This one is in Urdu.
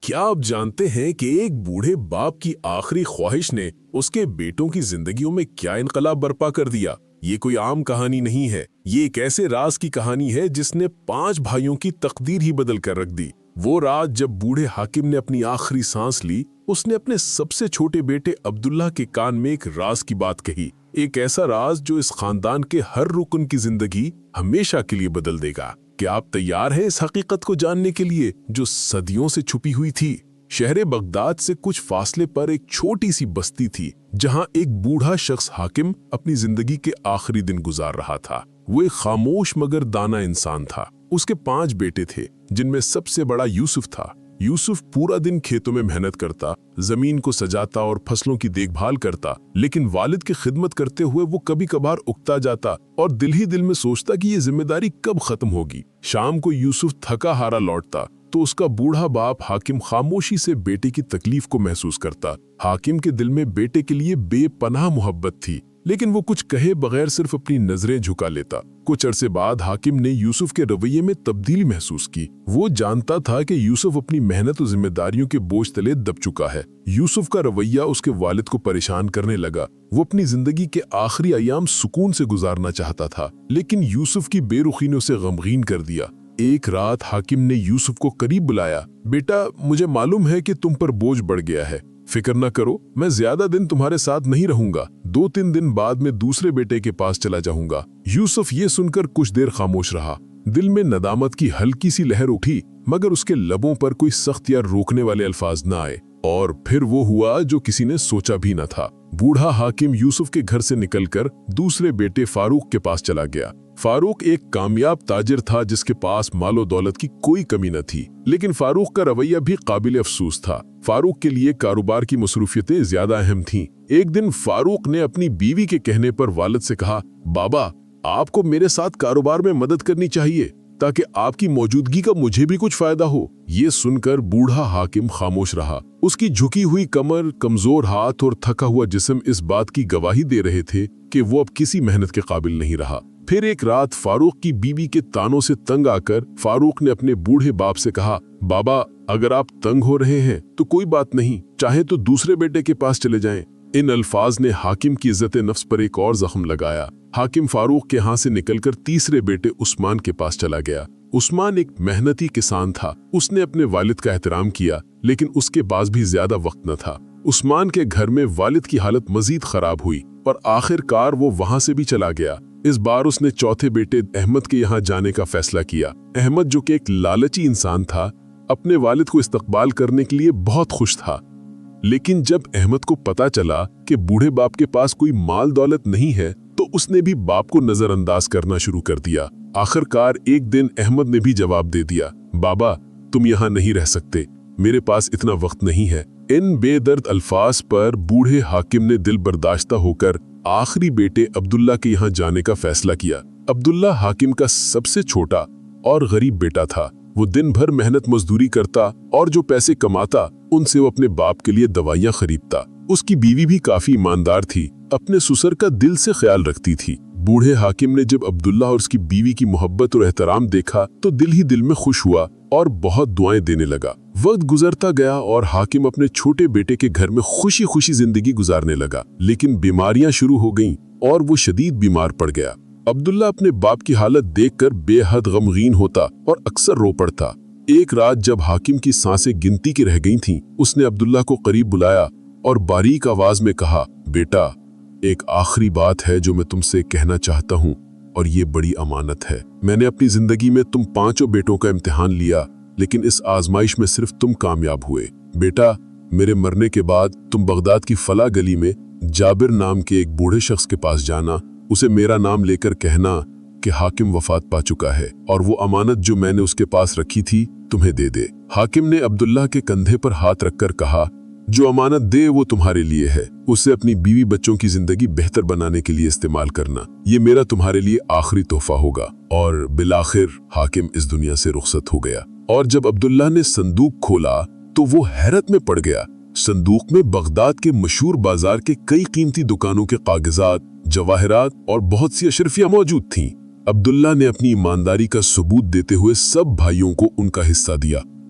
کیا آپ جانتے ہیں کہ ایک بوڑھے باپ کی آخری خواہش نے اس کے بیٹوں کی زندگیوں میں کیا انقلاب برپا کر دیا؟ یہ کوئی عام کہانی نہیں ہے، یہ ایک ایسے راز کی کہانی ہے جس نے 5 بھائیوں کی تقدیر ہی بدل کر رکھ دی۔ وہ رات جب بوڑھے حاکم نے اپنی آخری سانس لی، اس نے اپنے سب سے چھوٹے بیٹے عبداللہ کے کان میں ایک راز کی بات کہی، ایک ایسا راز جو اس خاندان کے ہر رکن کی زندگی ہمیشہ کے لیے بدل دے گا۔ کیا آپ تیار ہیں اس حقیقت کو جاننے کے لیے جو صدیوں سے چھپی ہوئی تھی؟ شہر بغداد سے کچھ فاصلے پر ایک چھوٹی سی بستی تھی جہاں ایک بوڑھا شخص حاکم اپنی زندگی کے آخری دن گزار رہا تھا۔ وہ ایک خاموش مگر دانا انسان تھا۔ اس کے 5 بیٹے تھے جن میں سب سے بڑا یوسف تھا۔ یوسف پورا دن کھیتوں میں محنت کرتا، زمین کو سجاتا اور فصلوں کی دیکھ بھال کرتا، لیکن والد کی خدمت کرتے ہوئے وہ کبھی کبھار اکتا جاتا اور دل ہی دل میں سوچتا کہ یہ ذمہ داری کب ختم ہوگی۔ شام کو یوسف تھکا ہارا لوٹتا تو اس کا بوڑھا باپ حاکم خاموشی سے بیٹے کی تکلیف کو محسوس کرتا۔ حاکم کے دل میں بیٹے کے لیے بے پناہ محبت تھی، لیکن وہ کچھ کہے بغیر صرف اپنی نظریں جھکا لیتا۔ کچھ عرصے بعد حاکم نے یوسف کے رویے میں تبدیلی محسوس کی۔ وہ جانتا تھا کہ یوسف اپنی محنت و ذمہ داریوں کے بوجھ تلے دب چکا ہے۔ یوسف کا رویہ اس کے والد کو پریشان کرنے لگا۔ وہ اپنی زندگی کے آخری ایام سکون سے گزارنا چاہتا تھا، لیکن یوسف کی بے رخی نے اسے غمگین کر دیا۔ ایک رات حاکم نے یوسف کو قریب بلایا۔ بیٹا، مجھے معلوم ہے کہ تم پر بوجھ بڑھ گیا ہے، فکر نہ کرو، میں زیادہ دن تمہارے ساتھ نہیں رہوں گا، 2-3 دن بعد میں دوسرے بیٹے کے پاس چلا جاؤں گا۔ یوسف یہ سن کر کچھ دیر خاموش رہا۔ دل میں ندامت کی ہلکی سی لہر اٹھی، مگر اس کے لبوں پر کوئی سخت یا روکنے والے الفاظ نہ آئے۔ اور پھر وہ ہوا جو کسی نے سوچا بھی نہ تھا۔ بوڑھا حاکم یوسف کے گھر سے نکل کر دوسرے بیٹے فاروق کے پاس چلا گیا۔ فاروق ایک کامیاب تاجر تھا جس کے پاس مال و دولت کی کوئی کمی نہ تھی، لیکن فاروق کا رویہ بھی قابل افسوس تھا۔ فاروق کے لیے کاروبار کی مصروفیتیں زیادہ اہم تھیں۔ ایک دن فاروق نے اپنی بیوی کے کہنے پر والد سے کہا، بابا، آپ کو میرے ساتھ کاروبار میں مدد کرنی چاہیے تاکہ آپ کی موجودگی کا مجھے بھی کچھ فائدہ ہو۔ یہ سن کر بوڑھا حاکم خاموش رہا۔ اس کی جھکی ہوئی کمر، کمزور ہاتھ اور تھکا ہوا جسم اس بات کی گواہی دے رہے تھے کہ وہ اب کسی محنت کے قابل نہیں رہا۔ پھر ایک رات فاروق کی بیوی کے تانوں سے تنگ آ کر فاروق نے اپنے بوڑھے باپ سے کہا، بابا، اگر آپ تنگ ہو رہے ہیں تو کوئی بات نہیں، چاہے تو دوسرے بیٹے کے پاس چلے جائیں۔ ان الفاظ نے حاکم کی عزت نفس پر ایک اور زخم لگایا۔ حاکم فاروق کے ہاں سے نکل کر تیسرے بیٹے عثمان کے پاس چلا گیا۔ عثمان ایک محنتی کسان تھا۔ اس نے اپنے والد کا احترام کیا، لیکن اس کے پاس بھی زیادہ وقت نہ تھا۔ عثمان کے گھر میں والد کی حالت مزید خراب ہوئی اور آخر کار وہ وہاں سے بھی چلا گیا۔ اس بار اس نے چوتھے بیٹے احمد کے یہاں جانے کا فیصلہ کیا۔ احمد، جو کہ ایک لالچی انسان تھا، اپنے والد کو استقبال کرنے کے لیے بہت خوش تھا، لیکن جب احمد کو پتا چلا کہ بوڑھے باپ کے پاس کوئی مال دولت نہیں ہے تو اس نے بھی باپ کو نظر انداز کرنا شروع کر دیا۔ آخر کار ایک دن احمد نے بھی جواب دے دیا، بابا، تم یہاں نہیں رہ سکتے، میرے پاس اتنا وقت نہیں ہے۔ ان بے درد الفاظ پر بوڑھے حاکم نے دل برداشتہ ہو کر آخری بیٹے عبداللہ کے یہاں جانے کا فیصلہ کیا۔ عبداللہ حاکم کا سب سے چھوٹا اور غریب بیٹا تھا۔ وہ دن بھر محنت مزدوری کرتا اور جو پیسے کماتا ان سے وہ اپنے باپ کے لیے دوائیاں خریدتا۔ اس کی بیوی بھی کافی ایماندار تھی، اپنے سسر کا دل سے خیال رکھتی تھی۔ بوڑھے حاکم نے جب عبداللہ اور اس کی بیوی کی محبت اور احترام دیکھا تو دل ہی دل میں خوش ہوا اور بہت دعائیں دینے لگا۔ وقت گزرتا گیا اور حاکم اپنے چھوٹے بیٹے کے گھر میں خوشی خوشی زندگی گزارنے لگا، لیکن بیماریاں شروع ہو گئیں اور وہ شدید بیمار پڑ گیا۔ عبداللہ اپنے باپ کی حالت دیکھ کر بے حد غمگین ہوتا اور اکثر رو پڑتا۔ ایک رات جب حاکم کی سانسیں گنتی کی رہ گئی تھیں، اس نے عبداللہ کو قریب بلایا اور باریک آواز میں کہا، بیٹا، ایک آخری بات ہے جو میں تم سے کہنا چاہتا ہوں اور یہ بڑی امانت ہے۔ میں نے اپنی زندگی میں تم 5 بیٹوں کا امتحان لیا، لیکن اس آزمائش میں صرف تم کامیاب ہوئے۔ بیٹا، میرے مرنے کے بعد تم بغداد کی فلاں گلی میں جابر نام کے ایک بوڑھے شخص کے پاس جانا، اسے میرا نام لے کر کہنا کہ حاکم وفات پا چکا ہے اور وہ امانت جو میں نے اس کے پاس رکھی تھی تمہیں دے دے۔ حاکم نے عبداللہ کے کندھے پر ہاتھ رکھ کر کہا، جو امانت دے وہ تمہارے لیے ہے، اسے اپنی بیوی بچوں کی زندگی بہتر بنانے کے لیے استعمال کرنا، یہ میرا تمہارے لیے آخری تحفہ ہوگا۔ اور بالآخر حاکم اس دنیا سے رخصت ہو گیا۔ اور جب عبداللہ نے صندوق کھولا تو وہ حیرت میں پڑ گیا۔ صندوق میں بغداد کے مشہور بازار کے کئی قیمتی دکانوں کے کاغذات، جواہرات اور بہت سی اشرفیاں موجود تھیں۔ عبداللہ نے اپنی ایمانداری کا ثبوت دیتے ہوئے سب بھائیوں کو ان کا حصہ دیا۔